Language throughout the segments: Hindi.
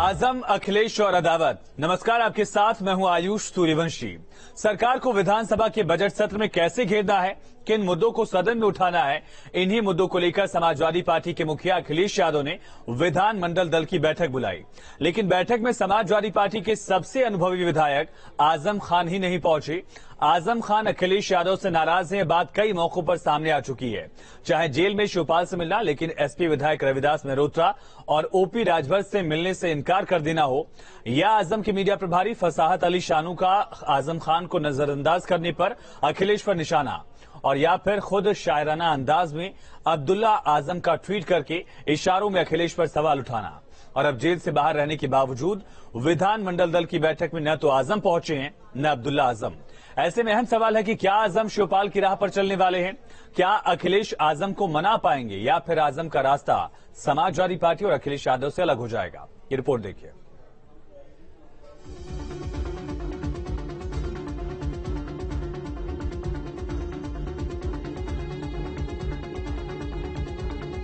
आजम, अखिलेश और अदावत। नमस्कार, आपके साथ मैं हूं आयुष सूर्यवंशी। सरकार को विधानसभा के बजट सत्र में कैसे घेरना है, किन मुद्दों को सदन में उठाना है, इन्हीं मुद्दों को लेकर समाजवादी पार्टी के मुखिया अखिलेश यादव ने विधानमंडल दल की बैठक बुलाई। लेकिन बैठक में समाजवादी पार्टी के सबसे अनुभवी विधायक आजम खान ही नहीं पहुंचे। आजम खान अखिलेश यादव से नाराज हैं, बात कई मौकों पर सामने आ चुकी है। चाहे जेल में शिवपाल से मिलना, लेकिन एसपी विधायक रविदास मेहरोत्रा और ओपी राजभर से मिलने से इनकार कर देना हो, या आजम के मीडिया प्रभारी फसाहत अली शानू का आजम खान को नजरअंदाज करने पर अखिलेश पर निशाना, और या फिर खुद शायराना अंदाज में अब्दुल्ला आजम का ट्वीट करके इशारों में अखिलेश पर सवाल उठाना। और अब जेल से बाहर रहने के बावजूद विधानमंडल दल की बैठक में न तो आजम पहुंचे हैं, न अब्दुल्ला आजम। ऐसे में अहम सवाल है कि क्या आजम शिवपाल की राह पर चलने वाले हैं? क्या अखिलेश आजम को मना पाएंगे, या फिर आजम का रास्ता समाजवादी पार्टी और अखिलेश यादव से अलग हो जाएगा? ये रिपोर्ट देखिए।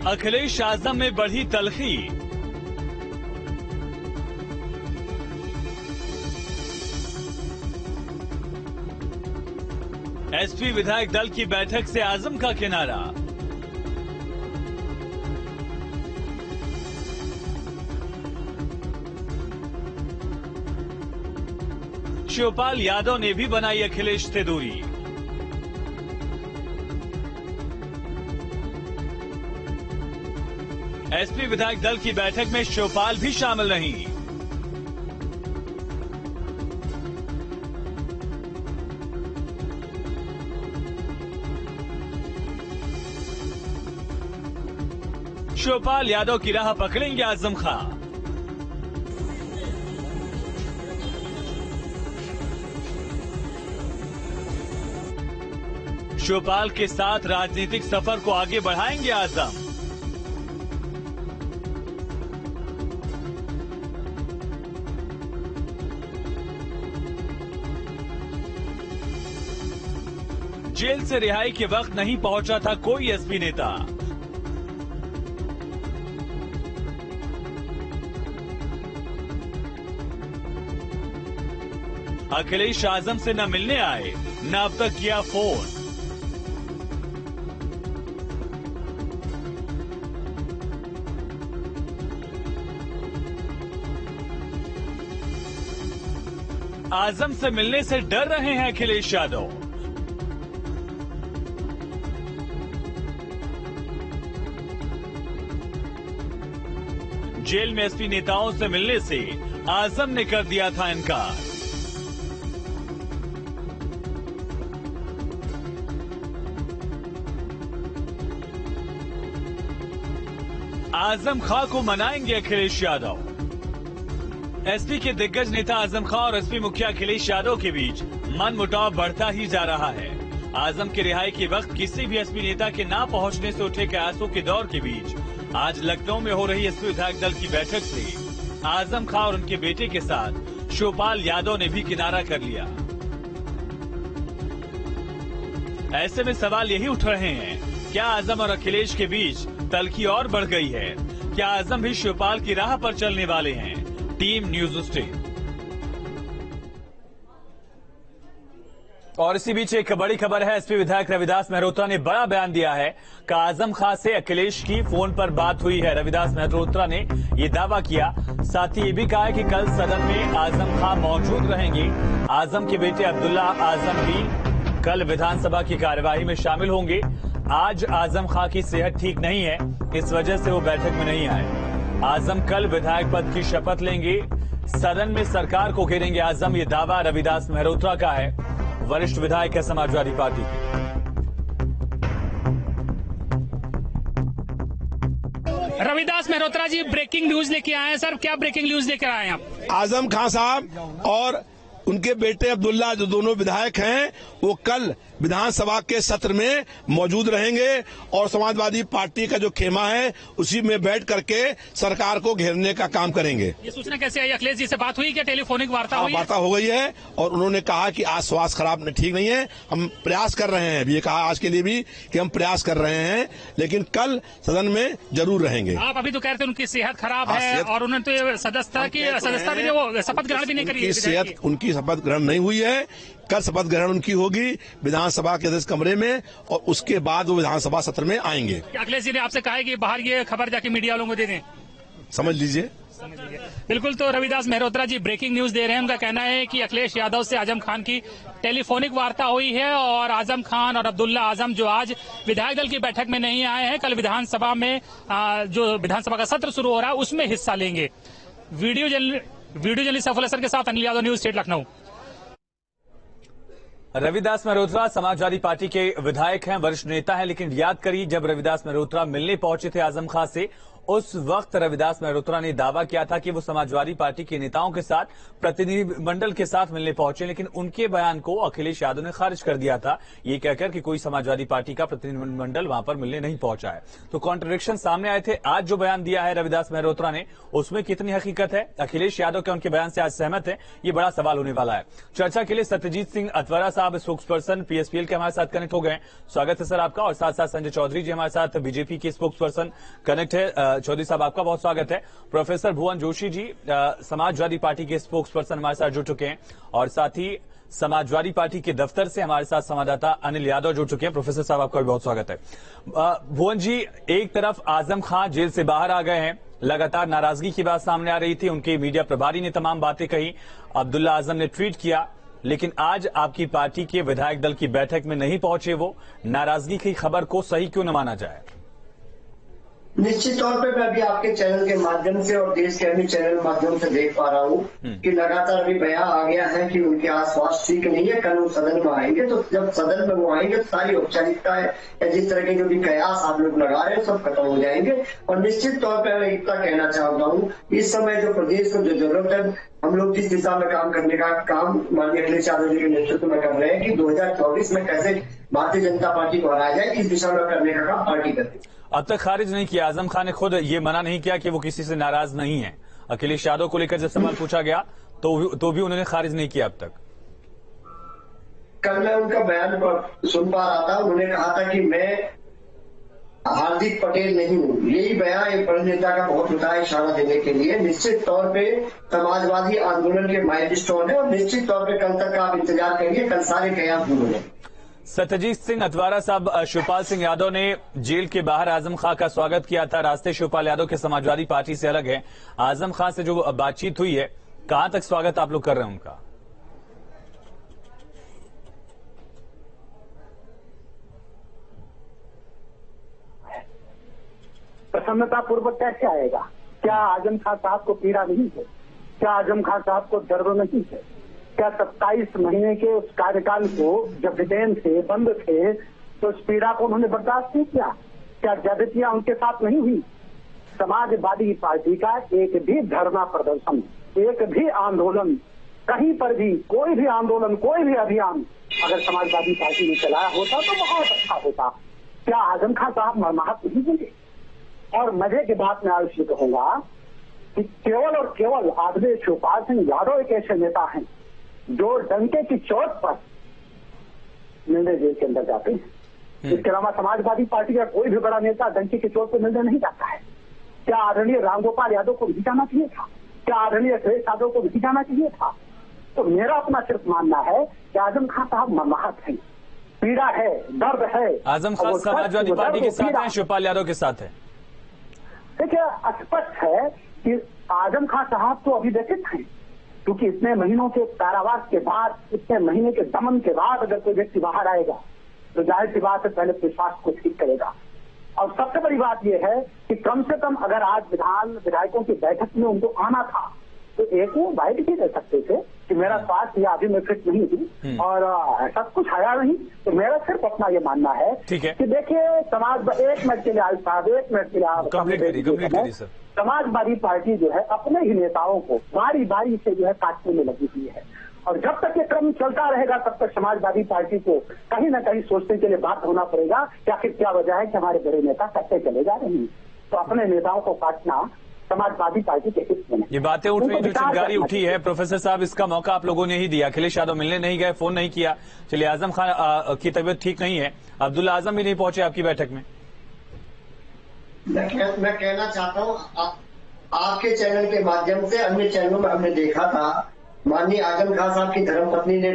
अखिलेश आजम में बढ़ी तलखी। एसपी विधायक दल की बैठक से आजम का किनारा। शिवपाल यादव ने भी बनाई अखिलेश से दूरी। एसपी विधायक दल की बैठक में शिवपाल भी शामिल नहीं। शिवपाल यादव की राह पकड़ेंगे आजम खान। शिवपाल के साथ राजनीतिक सफर को आगे बढ़ाएंगे आजम। जेल से रिहाई के वक्त नहीं पहुंचा था कोई एसपी नेता। अखिलेश आजम से न मिलने आए, न अब तक किया फोन। आजम से मिलने से डर रहे हैं अखिलेश यादव। जेल में एसपी नेताओं से मिलने से आजम ने कर दिया था इनकार। आजम खां को मनाएंगे अखिलेश यादव। एसपी के दिग्गज नेता आजम खां और एसपी मुखिया अखिलेश यादव के बीच मनमुटाव बढ़ता ही जा रहा है। आजम की रिहाई के वक्त किसी भी एसपी नेता के ना पहुंचने से उठे कयासों के दौर के बीच आज लखनऊ में हो रही एसपी विधायक दल की बैठक से आजम खां और उनके बेटे के साथ शिवपाल यादव ने भी किनारा कर लिया। ऐसे में सवाल यही उठ रहे हैं, क्या आजम और अखिलेश के बीच तलखी और बढ़ गई है? क्या आजम भी शिवपाल की राह पर चलने वाले हैं? Team news state. और इसी बीच एक बड़ी खबर है, एसपी विधायक रविदास मेहरोत्रा ने बड़ा बयान दिया है कि आजम खान से अखिलेश की फोन पर बात हुई है। रविदास मेहरोत्रा ने यह दावा किया, साथ ही ये भी कहा है कि कल सदन में आजम खान मौजूद रहेंगे। आजम के बेटे अब्दुल्ला आजम भी कल विधानसभा की कार्यवाही में शामिल होंगे। आज आजम खान की सेहत ठीक नहीं है, इस वजह से वो बैठक में नहीं आए। आजम कल विधायक पद की शपथ लेंगे। सदन में सरकार को घेरेंगे आजम, ये दावा रविदास मेहरोत्रा का है। वरिष्ठ विधायक है समाजवादी पार्टी के। रविदास मेहरोत्रा जी ब्रेकिंग न्यूज लेके आए हैं। सर, क्या ब्रेकिंग न्यूज लेकर आए हैं आप? आजम खान साहब और उनके बेटे अब्दुल्ला, जो दोनों विधायक हैं, वो कल विधानसभा के सत्र में मौजूद रहेंगे और समाजवादी पार्टी का जो खेमा है उसी में बैठ करके सरकार को घेरने का काम करेंगे। ये सूचना कैसे आई? अखिलेश जी से बात हुई क्या? टेलीफोनिक वार्ता हुई? वार्ता हो गई है और उन्होंने कहा कि आज स्वास्थ्य खराब ठीक नहीं है, हम प्रयास कर रहे हैं। ये कहा आज के लिए भी कि हम प्रयास कर रहे हैं, लेकिन कल सदन में जरूर रहेंगे। आप अभी तो कह रहे थे उनकी सेहत खराब है और उन्होंने तो सदस्यता भी वो शपथ ग्रहण भी नहीं करी। उनकी शपथ ग्रहण नहीं हुई है। कल शपथ ग्रहण उनकी होगी विधानसभा के अध्यक्ष कमरे में और उसके बाद वो विधानसभा सत्र में आएंगे। अखिलेश जी ने आपसे कहा है कि बाहर ये खबर जाके मीडिया वालों को दे दें? समझ लीजिए। बिल्कुल, तो रविदास मेहरोत्रा जी ब्रेकिंग न्यूज दे रहे हैं। उनका कहना है कि अखिलेश यादव से आजम खान की टेलीफोनिक वार्ता हुई है और आजम खान और अब्दुल्ला आजम जो आज विधायक दल की बैठक में नहीं आए हैं, कल विधानसभा में जो विधानसभा का सत्र शुरू हो रहा है उसमें हिस्सा लेंगे। वीडियो जर्नलिस्ट सफल असर के साथ Anil Yadav, news state Lucknow. Ravidas Mehrotra Samajwadi party के विधायक हैं, वरिष्ठ नेता हैं, लेकिन याद करिए जब रविदास मेहरोत्रा मिलने पहुंचे थे आजम खान से, उस वक्त रविदास मेहरोत्रा ने दावा किया था कि वो समाजवादी पार्टी के नेताओं के साथ प्रतिनिधिमंडल के साथ मिलने पहुंचे, लेकिन उनके बयान को अखिलेश यादव ने खारिज कर दिया था, ये कहकर कि कोई समाजवादी पार्टी का प्रतिनिधिमंडल वहां पर मिलने नहीं पहुंचा है। तो कॉन्ट्रडिक्शन सामने आए थे। आज जो बयान दिया है रविदास मेहरोत्रा ने, उसमें कितनी हकीकत है? अखिलेश यादव के उनके बयान से आज सहमत है? ये बड़ा सवाल होने वाला है। चर्चा के लिए सत्यजीत सिंह अतवरा साहब, स्पोक्स पर्सन पीएसपीएल के हमारे साथ कनेक्ट हो गए। स्वागत है सर आपका। और साथ साथ संजय चौधरी जी हमारे साथ बीजेपी के स्पोक्स पर्सन कनेक्ट है। चौधरी साहब आपका बहुत स्वागत है। प्रोफेसर भुवन जोशी जी समाजवादी पार्टी के स्पोक्स पर्सन हमारे साथ जुड़ चुके हैं और साथ ही समाजवादी पार्टी के दफ्तर से हमारे साथ संवाददाता अनिल यादव जुड़ चुके हैं। प्रोफेसर साहब आपका भी बहुत स्वागत है। भुवन जी, एक तरफ आजम खान जेल से बाहर आ गए हैं, लगातार नाराजगी की बात सामने आ रही थी, उनके मीडिया प्रभारी ने तमाम बातें कही, अब्दुल्ला आजम ने ट्वीट किया, लेकिन आज आपकी पार्टी के विधायक दल की बैठक में नहीं पहुंचे वो। नाराजगी की खबर को सही क्यों न माना जाए? निश्चित तौर पे मैं भी आपके चैनल के माध्यम से और देश के अन्य चैनल के माध्यम से देख पा रहा हूँ कि लगातार अभी बयान आ गया है कि उनके आसपास ठीक नहीं है, कल वो सदन में आएंगे। तो जब सदन में वो आएंगे तो सारी औपचारिकताएं या जिस तरह के जो भी कयास आप लोग लगा रहे हैं सब खत्म हो जाएंगे। और निश्चित तौर पर मैं इतना कहना चाहता हूँ, इस समय जो प्रदेश को जो जरूरत है, हम लोग जिस दिशा में काम करने का काम माननीय अखिलेश यादव जी के नेतृत्व में कर रहे हैं कि 2024 में कैसे भारतीय जनता पार्टी को हराया जाए, इस दिशा में करने का काम पार्टी करती है। अब तक खारिज नहीं किया। आजम खान ने खुद ये मना नहीं किया कि वो किसी से नाराज नहीं है। अखिलेश यादव को लेकर जब सवाल पूछा गया तो भी उन्होंने खारिज नहीं किया अब तक। कल मैं उनका बयान सुन पा रहा था, उन्होंने कहा था कि मैं हार्दिक पटेल नहीं हूँ। यही बयान एक बड़े नेता का बहुत होता है इशारा देने के लिए। निश्चित तौर पे समाजवादी आंदोलन के माइलस्टोन है और निश्चित तौर पे कल तक आप इंतजार करिए, कल सारे कयास दूर होंगे। सत्यजीत सिंह अतवारा साहब, शिवपाल सिंह यादव ने जेल के बाहर आजम खान का स्वागत किया था। रास्ते शिवपाल यादव के समाजवादी पार्टी से अलग है। आजम खान से जो बातचीत हुई है, कहां तक स्वागत आप लोग कर रहे हैं उनका? प्रसन्नता पूर्वक कैसे आएगा? क्या आजम खान साहब को पीड़ा नहीं है? क्या आजम खान साहब को दर्द नहीं है? क्या 27 महीने के उस कार्यकाल को जब ब्रिटेन थे, बंद थे, तो उस पीड़ा को उन्होंने बर्दाश्त नहीं किया? क्या ज्यादतियां उनके साथ नहीं हुई? समाजवादी पार्टी का एक भी धरना प्रदर्शन, एक भी आंदोलन, कहीं पर भी कोई भी आंदोलन, कोई भी अभियान अगर समाजवादी पार्टी ने चलाया होता तो बहुत अच्छा होता। क्या आजम खान साहब मरमाहत नहीं देंगे? और मजे की बात मैं आज ये कहूंगा कि केवल और केवल आदरणीय शिवपाल सिंह यादव एक ऐसे नेता हैं जो डंके की चोट पर निर्णय जेल के अंदर जाते हैं। इसके अलावा समाजवादी पार्टी का कोई भी बड़ा नेता डंके की चोट पर निर्णय नहीं जाता है। क्या आदरणीय रामगोपाल यादव को भी जाना चाहिए था? क्या आदरणीय अखिलेश यादव को भी जाना चाहिए था? तो मेरा अपना सिर्फ मानना है कि आजम खान साहब मरमाहत हैं, पीड़ा है, दर्द है। आजम खान समाजवादी पार्टी के साथ है, शिवपाल यादव के साथ है। देखिए, स्पष्ट है कि आजम खान साहब तो अभी व्यथित हैं, क्योंकि इतने महीनों के कारावास के बाद, इतने महीने के दमन के बाद अगर कोई व्यक्ति बाहर आएगा तो जाहिर सी बात है पहले अपने स्वास्थ्य को ठीक करेगा। और सबसे बड़ी बात यह है कि कम से कम अगर आज विधायकों की बैठक में उनको आना था तो एक वो बाइट भी दे सकते थे कि मेरा स्वास्थ्य या अभी मैं फिट नहीं हूँ और ऐसा कुछ आया नहीं। तो मेरा सिर्फ अपना ये मानना है कि देखिए, समाज एक मिनट के लिए आज साहब, एक मिनट के लिए समाजवादी पार्टी जो है अपने ही नेताओं को बारी बारी से जो है काटने में लगी हुई है। और जब तक ये क्रम चलता रहेगा तब तक समाजवादी पार्टी को कहीं ना कहीं सोचने के लिए बाध्य होना पड़ेगा कि आखिर क्या वजह है कि हमारे बड़े नेता कटते चले जा रहे हैं। तो अपने नेताओं को काटना समाजवादी पार्टी के हित में नहीं। ये बातें उठ रही, जो चिंगारी उठी है प्रोफेसर साहब, इसका मौका आप लोगों ने ही दिया। अखिलेश यादव मिलने नहीं गए, फोन नहीं किया। चलिए, आजम खान की तबीयत ठीक नहीं है, अब्दुल्ला आजम भी नहीं पहुंचे आपकी बैठक में। मैं कहना चाहता हूँ, आपके चैनल के माध्यम से अन्य चैनलों में हमने देखा था, माननीय आजम खान साहब की धर्मपत्नी ने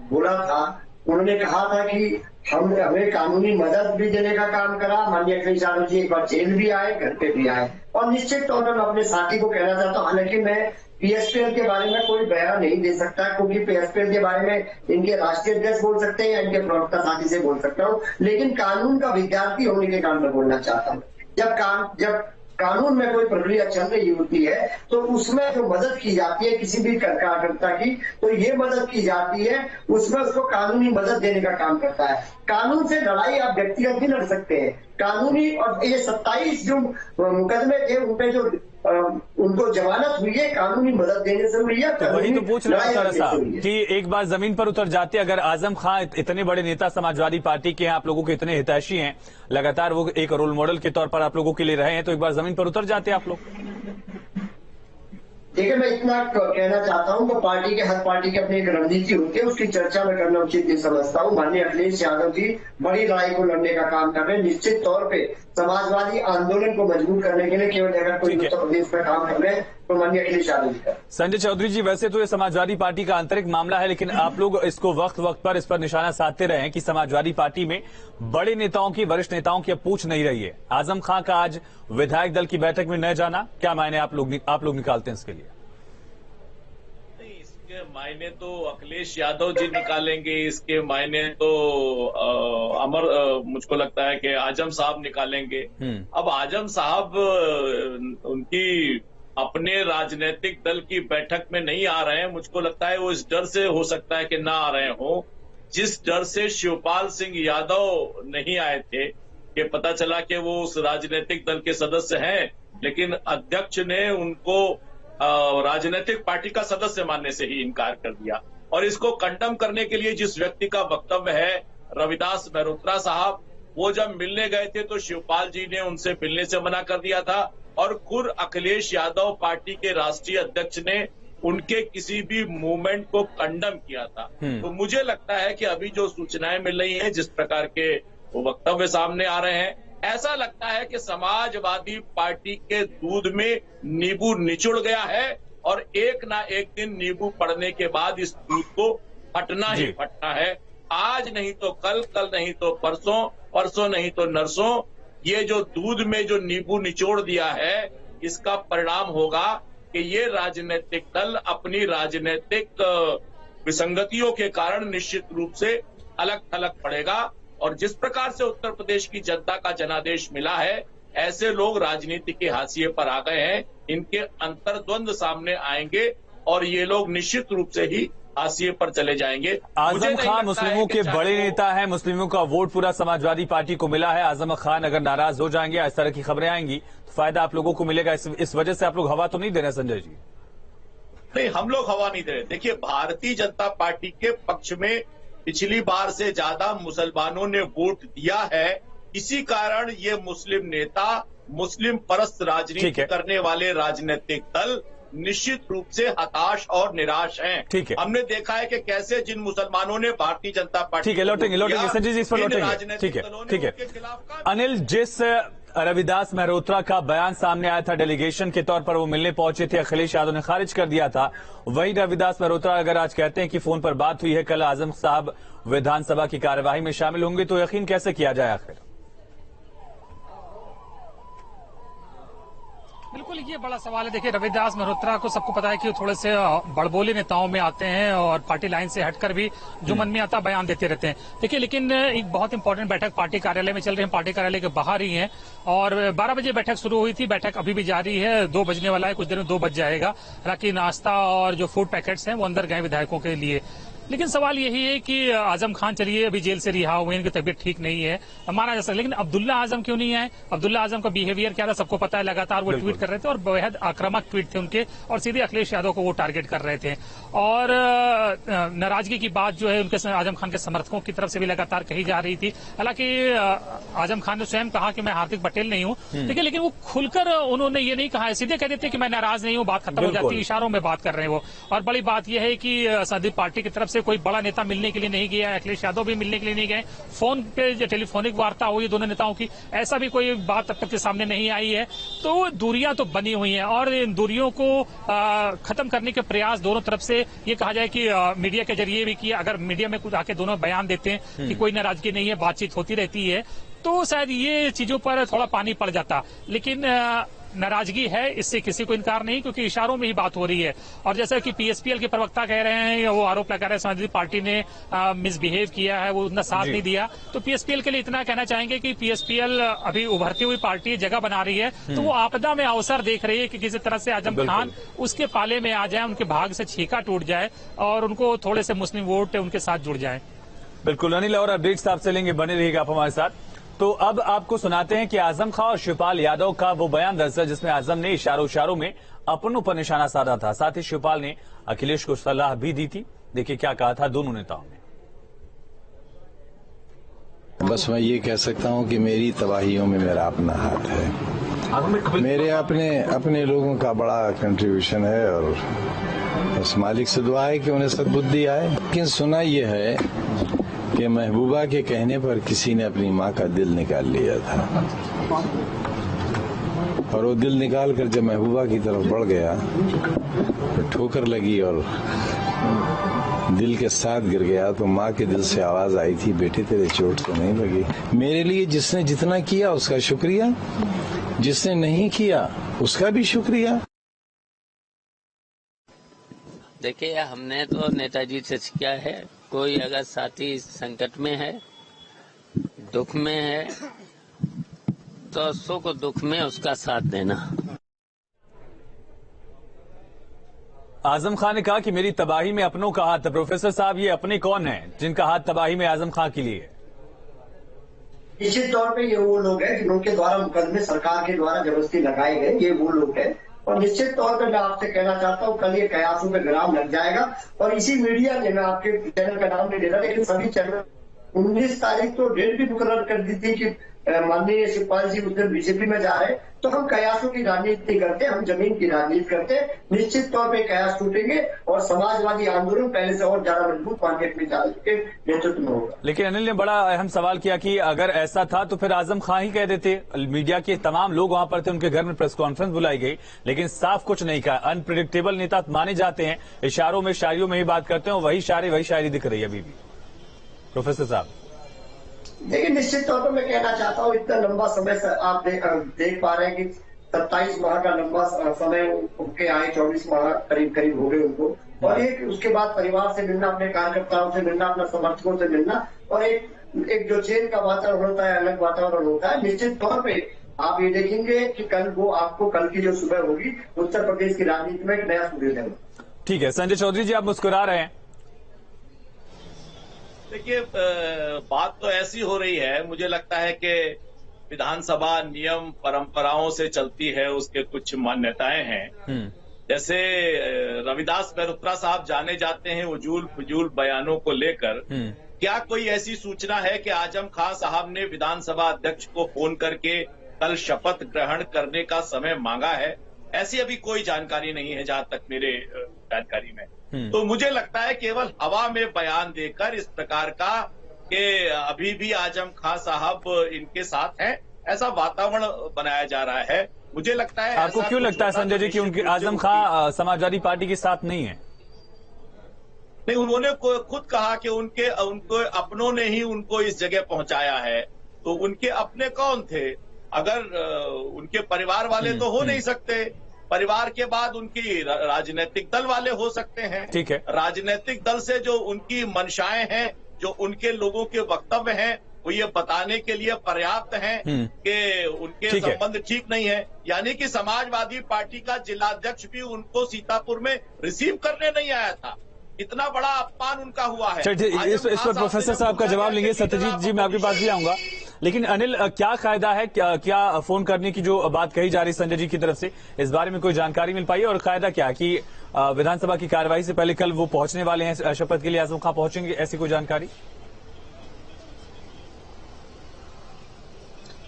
बोला था, उन्होंने कहा था कि हमें कानूनी मदद भी देने का काम करा। माननीय अखिलेश यादव जी एक बार जेल भी आए, घर पे भी आए। और निश्चित तौर पर मैं अपने साथी को कहना चाहता हूँ, हालांकि मैं पीएसपीएल के बारे में कोई बयान नहीं दे सकता, क्योंकि पीएसपीएल के बारे में इनके राष्ट्रीय अध्यक्ष बोल सकते हैं या इनके प्रवक्ता साथी से बोल सकता हूँ, लेकिन कानून का विद्यार्थी होने के कारण मैं बोलना चाहता हूँ। जब कानून में कोई प्रक्रिया चल रही होती है तो उसमें जो मदद की जाती है किसी भी कार्यकर्ता की, तो ये मदद की जाती है, उसमें उसको कानूनी मदद देने का काम करता है। कानून से लड़ाई आप व्यक्तिगत भी लड़ सकते हैं, कानूनी। और ये 27 जो मुकदमे थे उनपे जो उनको जमानत हुई है, कानूनी मदद देने से हुई है। तो वही तो पूछ रहे हैं साहब कि एक बार जमीन पर उतर जाते, अगर आजम खान इतने बड़े नेता समाजवादी पार्टी के हैं, आप लोगों के इतने हितैषी हैं, लगातार वो एक रोल मॉडल के तौर पर आप लोगों के लिए रहे हैं, तो एक बार जमीन पर उतर जाते आप लोग। देखिए, मैं इतना कहना चाहता हूं कि पार्टी के हर पार्टी की अपनी एक रणनीति होती है, उसकी चर्चा में करना उचित नहीं समझता हूं। माननीय अखिलेश यादव जी बड़ी लड़ाई को लड़ने का काम कर रहे हैं। निश्चित तौर पे समाजवादी आंदोलन को मजबूत करने के लिए केवल अगर कोई उत्तर प्रदेश में काम कर रहे हैं तो माननीय अखिलेश यादव जी का। संजय चौधरी जी, वैसे तो ये समाजवादी पार्टी का आंतरिक मामला है, लेकिन आप लोग इसको वक्त वक्त पर इस पर निशाना साधते रहे कि समाजवादी पार्टी में बड़े नेताओं की, वरिष्ठ नेताओं की अब पूछ नहीं रही है। आजम खान का आज विधायक दल की बैठक में न जाना, क्या मायने आप लोग निकालते हैं इसके लिए? मायने तो अखिलेश यादव जी निकालेंगे, इसके मायने तो मुझको लगता है कि आजम साहब निकालेंगे। अब आजम साहब उनकी अपने राजनीतिक दल की बैठक में नहीं आ रहे हैं, मुझको लगता है वो इस डर से हो सकता है कि ना आ रहे हो, जिस डर से शिवपाल सिंह यादव नहीं आए थे, कि पता चला कि वो उस राजनीतिक दल के सदस्य हैं, लेकिन अध्यक्ष ने उनको राजनीतिक पार्टी का सदस्य मानने से ही इनकार कर दिया। और इसको कंडम करने के लिए जिस व्यक्ति का वक्तव्य है, रविदास मेहरोत्रा साहब, वो जब मिलने गए थे तो शिवपाल जी ने उनसे मिलने से मना कर दिया था, और खुद अखिलेश यादव पार्टी के राष्ट्रीय अध्यक्ष ने उनके किसी भी मूवमेंट को कंडम किया था। तो मुझे लगता है कि अभी जो सूचनाएं मिल रही हैं, जिस प्रकार के वक्तव्य सामने आ रहे हैं, ऐसा लगता है कि समाजवादी पार्टी के दूध में नींबू निचुड़ गया है, और एक ना एक दिन नींबू पड़ने के बाद इस दूध को फटना ही फटना है। आज नहीं तो कल, कल नहीं तो परसों, परसों नहीं तो नरसों, ये जो दूध में जो नींबू निचोड़ दिया है, इसका परिणाम होगा कि ये राजनीतिक दल अपनी राजनीतिक विसंगतियों के कारण निश्चित रूप से अलग थलग पड़ेगा। और जिस प्रकार से उत्तर प्रदेश की जनता का जनादेश मिला है, ऐसे लोग राजनीति के हाशिए पर आ गए हैं, इनके अंतर्द्वंद सामने आएंगे और ये लोग निश्चित रूप से ही हाशिए पर चले जाएंगे। आजम खान मुस्लिमों के बड़े नेता हैं, मुस्लिमों का वोट पूरा समाजवादी पार्टी को मिला है। आजम खान अगर नाराज हो जाएंगे, इस तरह की खबरें आएंगी, तो फायदा आप लोगों को मिलेगा। इस वजह से आप लोग हवा तो नहीं दे रहे संजय जी? नहीं, हम लोग हवा नहीं दे रहे। देखिए, भारतीय जनता पार्टी के पक्ष में पिछली बार से ज्यादा मुसलमानों ने वोट दिया है, इसी कारण ये मुस्लिम नेता, मुस्लिम परस्त राजनीति करने वाले राजनीतिक दल निश्चित रूप से हताश और निराश हैं। हमने देखा है कि कैसे जिन मुसलमानों ने भारतीय जनता पार्टी, ठीक है, लौटेंगे संजय जी, इस पर लौटेंगे। ठीक है। अनिल, जिस रविदास मेहरोत्रा का बयान सामने आया था, डेलीगेशन के तौर पर वो मिलने पहुंचे थे, अखिलेश यादव ने खारिज कर दिया था, वही रविदास मेहरोत्रा अगर आज कहते हैं कि फोन पर बात हुई है, कल आजम साहब विधानसभा की कार्यवाही में शामिल होंगे, तो यकीन कैसे किया जाए आखिर? बिल्कुल, ये बड़ा सवाल है। देखिए, रविदास मेहरोत्रा को सबको पता है कि वो थोड़े से बड़बोले नेताओं में आते हैं और पार्टी लाइन से हटकर भी जो मन में आता बयान देते रहते हैं। देखिए, लेकिन एक बहुत इंपॉर्टेंट बैठक पार्टी कार्यालय में चल रही है, पार्टी कार्यालय के बाहर ही है, और 12 बजे बैठक शुरू हुई थी, बैठक अभी भी जारी है, 2 बजने वाला है, कुछ देर में 2 बज जाएगा। हालांकि नाश्ता और जो फूड पैकेट्स हैं वो अंदर गए विधायकों के लिए। लेकिन सवाल यही है कि आजम खान चलिए अभी जेल से रिहा हुए, इनकी तबीयत ठीक नहीं है माना जा सकता, लेकिन अब्दुल्ला आजम क्यों नहीं आए? अब्दुल्ला आजम का बिहेवियर क्या था सबको पता है, लगातार वो ट्वीट कर रहे थे और बेहद आक्रामक ट्वीट थे उनके और सीधे अखिलेश यादव को वो टारगेट कर रहे थे। और नाराजगी की बात जो है उनके आजम खान के समर्थकों की तरफ से भी लगातार कही जा रही थी। हालांकि आजम खान ने स्वयं कहा कि मैं हार्दिक पटेल नहीं हूं, लेकिन वो खुलकर उन्होंने ये नहीं कहा है, सीधे कह देते कि मैं नाराज नहीं हूं, बात खत्म हो जाती है, इशारों में बात कर रहे हैं वो। और बड़ी बात यह है कि समाजवादी पार्टी की तरफ से कोई बड़ा नेता मिलने के लिए नहीं गया, अखिलेश यादव भी मिलने के लिए नहीं गए, फोन पे टेलीफोनिक वार्ता हुई दोनों नेताओं की, ऐसा भी कोई बात अब तक के सामने नहीं आई है। तो दूरियां तो बनी हुई हैं और इन दूरियों को खत्म करने के प्रयास दोनों तरफ से ये कहा जाए कि मीडिया के जरिए भी किया। अगर मीडिया में कुछ आके दोनों बयान देते हैं कि कोई नाराजगी नहीं है, बातचीत होती रहती है, तो शायद ये चीजों पर थोड़ा पानी पड़ जाता। लेकिन नाराजगी है, इससे किसी को इनकार नहीं, क्योंकि इशारों में ही बात हो रही है। और जैसा कि पीएसपीएल के प्रवक्ता कह रहे हैं, वो आरोप लगा रहे हैं समाजवादी पार्टी ने मिसबिहेव किया है, वो उतना साथ नहीं दिया। तो पीएसपीएल के लिए इतना कहना चाहेंगे कि पीएसपीएल अभी उभरती हुई पार्टी जगह बना रही है, तो वो आपदा में अवसर देख रही है कि किसी तरह से आजम खान उसके पाले में आ जाए, उनके भाग से छीका टूट जाए और उनको थोड़े से मुस्लिम वोट उनके साथ जुड़ जाए। बिल्कुल अनिल, और अपडेट्स आपसे लेंगे, बने रहिएगा आप हमारे साथ। तो अब आपको सुनाते हैं कि आजम खान और शिवपाल यादव का वो बयान दरअसल जिसमें आजम ने इशारों में अपनों पर निशाना साधा था, साथ ही शिवपाल ने अखिलेश को सलाह भी दी थी। देखिए क्या कहा था दोनों नेताओं ने। बस मैं ये कह सकता हूं कि मेरी तबाहियों में मेरा अपना हाथ है, मेरे अपने लोगों का बड़ा कंट्रीब्यूशन है और बस मालिक से दुआ है कि उन्हें सद्बुद्धि आए। लेकिन सुना यह है कि महबूबा के कहने पर किसी ने अपनी माँ का दिल निकाल लिया था और वो दिल निकाल कर जब महबूबा की तरफ बढ़ गया तो ठोकर लगी और दिल के साथ गिर गया। तो माँ के दिल से आवाज आई थी, बेटे तेरे चोट तो नहीं लगी। मेरे लिए जिसने जितना किया उसका शुक्रिया, जिसने नहीं किया उसका भी शुक्रिया। देखिए, हमने तो नेताजी से सीखा है, कोई अगर साथी संकट में है, दुख में है, तो सुख दुख में उसका साथ देना। आजम खान ने कहा कि मेरी तबाही में अपनों का हाथ है। प्रोफेसर साहब, ये अपने कौन हैं जिनका हाथ तबाही में आजम खान के लिए? निश्चित तौर पे ये वो लोग हैं जिनके द्वारा मुकदमे सरकार के द्वारा जबरदस्ती लगाए गए, ये वो लोग हैं। और निश्चित तौर पर मैं आपसे कहना चाहता हूँ, कल ये कयासों पे विराम लग जाएगा। और इसी मीडिया ने, मैं आपके चैनल का नाम नहीं ले रहा, लेकिन सभी चैनल 19 तारीख को डेट भी मुकर्रर कर दी थी कि माननीय शिवपाल जी उस दिन बीजेपी में जा रहे। तो हम कयासों की राजनीति नहीं करते, हम जमीन की राजनीति करते। निश्चित तौर पे कयास टूटेंगे और समाजवादी आंदोलन पहले से और ज्यादा मजबूत मार्केट में के नेतृत्व में होगा। लेकिन अनिल ने बड़ा अहम सवाल किया कि अगर ऐसा था तो फिर आजम खान ही कह देते। मीडिया के तमाम लोग वहां पर थे, उनके घर में प्रेस कॉन्फ्रेंस बुलाई गई, लेकिन साफ कुछ नहीं कहा। अनप्रिडिक्टेबल नेता माने जाते हैं, इशारों में शायरियों में ही बात करते हैं, वही शायरी दिख रही है अभी भी। प्रोफेसर साहब, देखिए, निश्चित तौर पर मैं कहना चाहता हूँ, इतना लंबा समय से आप देख पा रहे हैं कि 27 माह का लंबा समय उनके आए, 24 माह करीब हो गए उनको। और एक उसके बाद परिवार से मिलना, अपने कार्यकर्ताओं से मिलना, अपने समर्थकों से मिलना, और एक जो चेन का वातावरण होता है, अलग वातावरण होता है। निश्चित तौर पे आप ये देखेंगे कि कल वो आपको, कल की जो सुबह होगी उत्तर प्रदेश की राजनीति में एक नया सूर्य देगा। ठीक है संजय चौधरी जी, आप मुस्कुरा रहे हैं। देखिए, बात तो ऐसी हो रही है, मुझे लगता है कि विधानसभा नियम परंपराओं से चलती है, उसके कुछ मान्यताएं हैं। जैसे रविदास मेहरोत्रा साहब जाने जाते हैं उजूल फजूल बयानों को लेकर। क्या कोई ऐसी सूचना है कि आजम खान साहब ने विधानसभा अध्यक्ष को फोन करके कल शपथ ग्रहण करने का समय मांगा है? ऐसी अभी कोई जानकारी नहीं है जहां तक मेरे जानकारी में। तो मुझे लगता है केवल हवा में बयान देकर इस प्रकार का कि अभी भी आजम खान साहब इनके साथ हैं, ऐसा वातावरण बनाया जा रहा है। मुझे लगता है, आपको क्यों लगता है संजय जी कि उनके आजम खान समाजवादी पार्टी के साथ नहीं है? नहीं, उन्होंने खुद कहा कि उनके अपनों ने ही उनको इस जगह पहुंचाया है। तो उनके अपने कौन थे? अगर उनके परिवार वाले तो हो नहीं सकते, परिवार के बाद उनकी राजनीतिक दल वाले हो सकते हैं। ठीक है, राजनीतिक दल से जो उनकी मंशाएं हैं, जो उनके लोगों के वक्तव्य हैं, वो ये बताने के लिए पर्याप्त हैं कि उनके संबंध ठीक नहीं है। यानी कि समाजवादी पार्टी का जिलाध्यक्ष भी उनको सीतापुर में रिसीव करने नहीं आया था। इतना बड़ा अपमान उनका हुआ है। इस पर प्रोफेसर साहब का जवाब लेंगे। सत्यजीत जी, मैं आपके पास भी आऊंगा, लेकिन अनिल, क्या कायदा है, क्या फोन करने की जो बात कही जा रही संजय जी की तरफ से, इस बारे में कोई जानकारी मिल पाई है? और कायदा क्या कि विधानसभा की कार्यवाही से पहले कल वो पहुंचने वाले हैं शपथ के लिए, आजम खां पहुंचेंगे, ऐसी कोई जानकारी?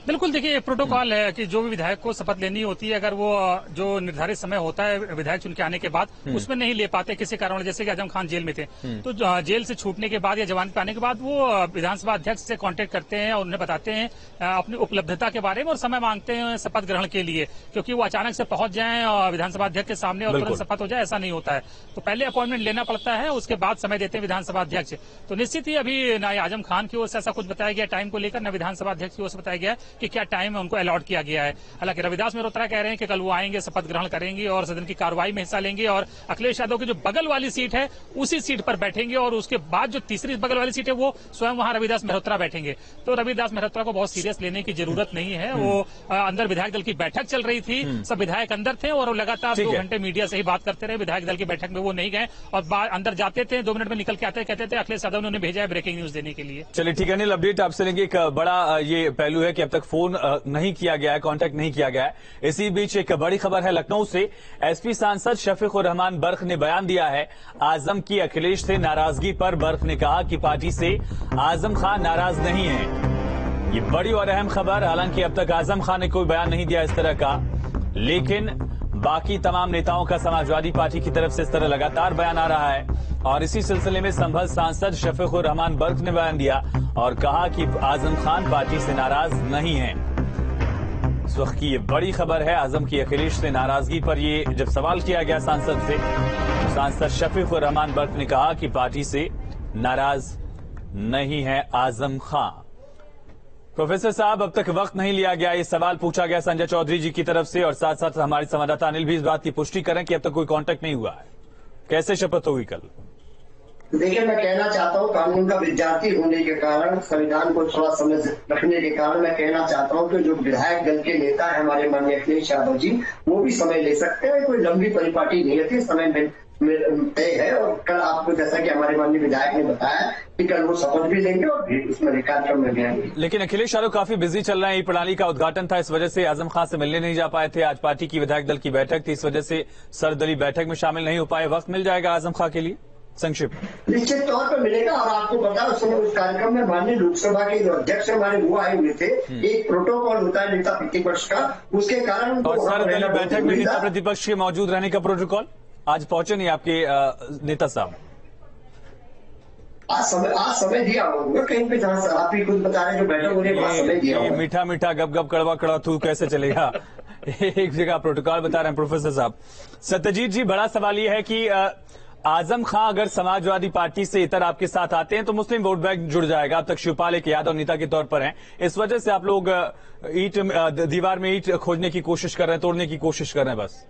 बिल्कुल, देखिए प्रोटोकॉल है कि जो भी विधायक को शपथ लेनी होती है, अगर वो जो निर्धारित समय होता है विधायक चुन के आने के बाद उसमें नहीं ले पाते किसी कारण, जैसे कि आजम खान जेल में थे, तो जेल से छूटने के बाद या जमानत पे आने के बाद वो विधानसभा अध्यक्ष से कांटेक्ट करते हैं और उन्हें बताते हैं अपनी उपलब्धता के बारे में और समय मांगते हैं शपथ ग्रहण के लिए, क्योंकि वो अचानक से पहुंच जाएं और विधानसभा अध्यक्ष के सामने और तुरंत शपथ हो जाए, ऐसा नहीं होता है। तो पहले अपॉइंटमेंट लेना पड़ता है, उसके बाद समय देते हैं विधानसभा अध्यक्ष। तो निश्चित ही अभी न आजम खान की ओर से ऐसा कुछ बताया गया टाइम को लेकर, न विधानसभा अध्यक्ष की ओर से बताया गया कि क्या टाइम है उनको अलॉट किया गया है। हालांकि रविदास मेहरोत्रा कह रहे हैं कि कल वो आएंगे, शपथ ग्रहण करेंगे और सदन की कार्रवाई में हिस्सा लेंगे और अखिलेश यादव की जो बगल वाली सीट है उसी सीट पर बैठेंगे और उसके बाद जो तीसरी बगल वाली सीट है वो स्वयं वहां रविदास मेहरोत्रा बैठेंगे। तो रविदास मेहरोत्रा को बहुत सीरियस लेने की जरूरत नहीं है। वो अंदर विधायक दल की बैठक चल रही थी, सब विधायक अंदर थे और लगातार 2 घंटे मीडिया से ही बात करते रहे। विधायक दल की बैठक में वो नहीं गए और अंदर जाते थे, 2 मिनट में निकल के आते, कहते थे अखिलेश यादव ने उन्हें भेजा है ब्रेकिंग न्यूज देने के लिए। चलिए ठीक है अनिल, अपडेट आपसे लेंगे। एक बड़ा ये पहलू है कि अब तक फोन नहीं किया गया है, कांटेक्ट नहीं किया गया है। इसी बीच एक बड़ी खबर है लखनऊ से। एसपी सांसद शफीकुर रहमान बर्क ने बयान दिया है आजम की अखिलेश से नाराजगी पर। बर्क ने कहा कि पार्टी से आजम खान नाराज नहीं है। ये बड़ी और अहम खबर। हालांकि अब तक आजम खान ने कोई बयान नहीं दिया इस तरह का, लेकिन बाकी तमाम नेताओं का समाजवादी पार्टी की तरफ से इस तरह लगातार बयान आ रहा है। और इसी सिलसिले में संभल सांसद शफीकुर रहमान बर्क ने बयान दिया और कहा कि आजम खान पार्टी से नाराज नहीं है। इस वक्त की ये बड़ी खबर है। आजम की अखिलेश से नाराजगी पर ये जब सवाल किया गया सांसद से, तो सांसद शफीकुर रहमान बर्क ने कहा कि पार्टी से नाराज नहीं है आजम खां। प्रोफेसर साहब, अब तक वक्त नहीं लिया गया, ये सवाल पूछा गया संजय चौधरी जी की तरफ से और साथ साथ हमारे संवाददाता अनिल भी इस बात की पुष्टि करें कि अब तक कोई कांटेक्ट नहीं हुआ है। कैसे शपथ होगी कल? देखिए, मैं कहना चाहता हूँ कानून का विद्यार्थी होने के कारण, संविधान को थोड़ा समझ रखने के कारण मैं कहना चाहता हूँ कि जो विधायक दल के नेता है हमारे माननीय अखिलेश यादव जी, वो भी समय ले सकते हैं। कोई लंबी परिपाटी नहीं होती, समय में तय है। और कल आपको जैसा कि हमारे माननीय विधायक ने बताया कि कल वो शपथ भी लेंगे और भी उसमें कार्यक्रम में जाएंगे। लेकिन अखिलेश यादव काफी बिजी चल रहे हैं। ई प्रणाली का उद्घाटन था, इस वजह से आजम खान से मिलने नहीं जा पाए थे। आज पार्टी की विधायक दल की बैठक थी, इस वजह से सर्वदलीय बैठक में शामिल नहीं हो पाए। वक्त मिल जाएगा आजम खान के लिए संक्षिप्त? निश्चित तौर पर मिलेगा। और आपको पता है उस समय उस कार्यक्रम में माननीय लोकसभा के जो अध्यक्ष हमारे वो आए हुए थे। एक प्रोटोकॉल होता है नेता प्रतिपक्ष का, उसके कारण और सर्वदलीय बैठक में नेता प्रतिपक्ष के मौजूद रहने का प्रोटोकॉल आज पहुंचे नहीं आपके नेता साहब? आज समय दिया होगा कहीं पे, जहां आप ही खुद बता रहे जो बैठक हो रही है समय दिया होगा। मीठा मीठा गप गप कड़वा कड़वा थू कैसे चलेगा? एक जगह प्रोटोकॉल बता रहे हैं प्रोफेसर साहब। सत्यजीत जी, बड़ा सवाल यह है कि आजम खां अगर समाजवादी पार्टी से इतर आपके साथ आते हैं तो मुस्लिम वोट बैंक जुड़ जाएगा। अब तक शिवपाल एक यादव नेता के तौर पर हैं, इस वजह से आप लोग दीवार में ईंट खोजने की कोशिश कर रहे हैं, तोड़ने की कोशिश कर रहे हैं। बस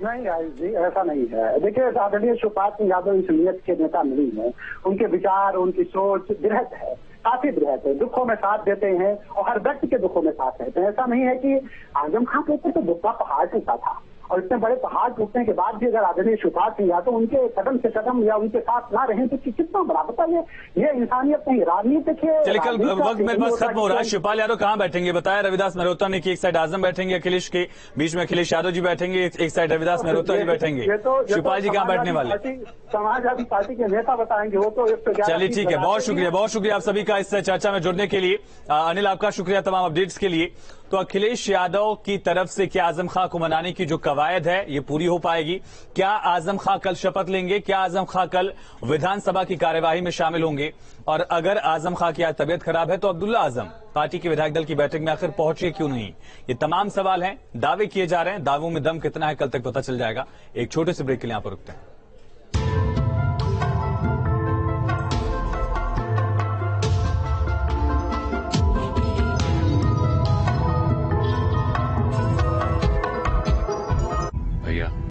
नहीं जी, ऐसा नहीं है। देखिए, आदरणीय शिवपाल सिंह यादव इस नीयत के नेता नहीं है। उनके विचार, उनकी सोच बृहत है, काफी बृहत है। दुखों में साथ देते हैं और हर व्यक्ति के दुखों में साथ रहते हैं। ऐसा नहीं है कि आजम खां के ऊपर तो दुख का पहाड़ टूटा था और इतने बड़े पहाड़ टूटने के बाद भी अगर आदरणीय शिवपाल सिंह यादव उनके कदम से कदम या उनके साथ ना रहे तो कितना बड़ा बताइए। ये इंसानियत नहीं, राजनीतिक है। चलिए, कल वक्त मेरे पास खत्म हो रहा है। शिवपाल यादव कहाँ बैठेंगे बताया? रविदास मेहरोत्रा ने कि एक साइड आजम बैठेंगे, अखिलेश के बीच में अखिलेश यादव जी बैठेंगे, एक साइड रविदास मेहरोत्रा जी बैठेंगे। शिवपाल जी कहाँ बैठने वाले? समाजवादी पार्टी के नेता बताएंगे वो तो। चलिए ठीक है, बहुत शुक्रिया आप सभी का इस चर्चा में जुड़ने के लिए। अनिल, आपका शुक्रिया तमाम अपडेट्स के लिए। तो अखिलेश यादव की तरफ से क्या आजम खां को मनाने की जो कवायद है ये पूरी हो पाएगी? क्या आजम खां कल शपथ लेंगे? क्या आजम खां कल विधानसभा की कार्यवाही में शामिल होंगे? और अगर आजम खां की आज तबियत खराब है तो अब्दुल्ला आजम पार्टी के विधायक दल की बैठक में आखिर पहुंचे क्यों नहीं? ये तमाम सवाल हैं, दावे किए जा रहे हैं। दावों में दम कितना है कल तक पता चल जाएगा। एक छोटे से ब्रेक के लिए यहां पर रुकते हैं।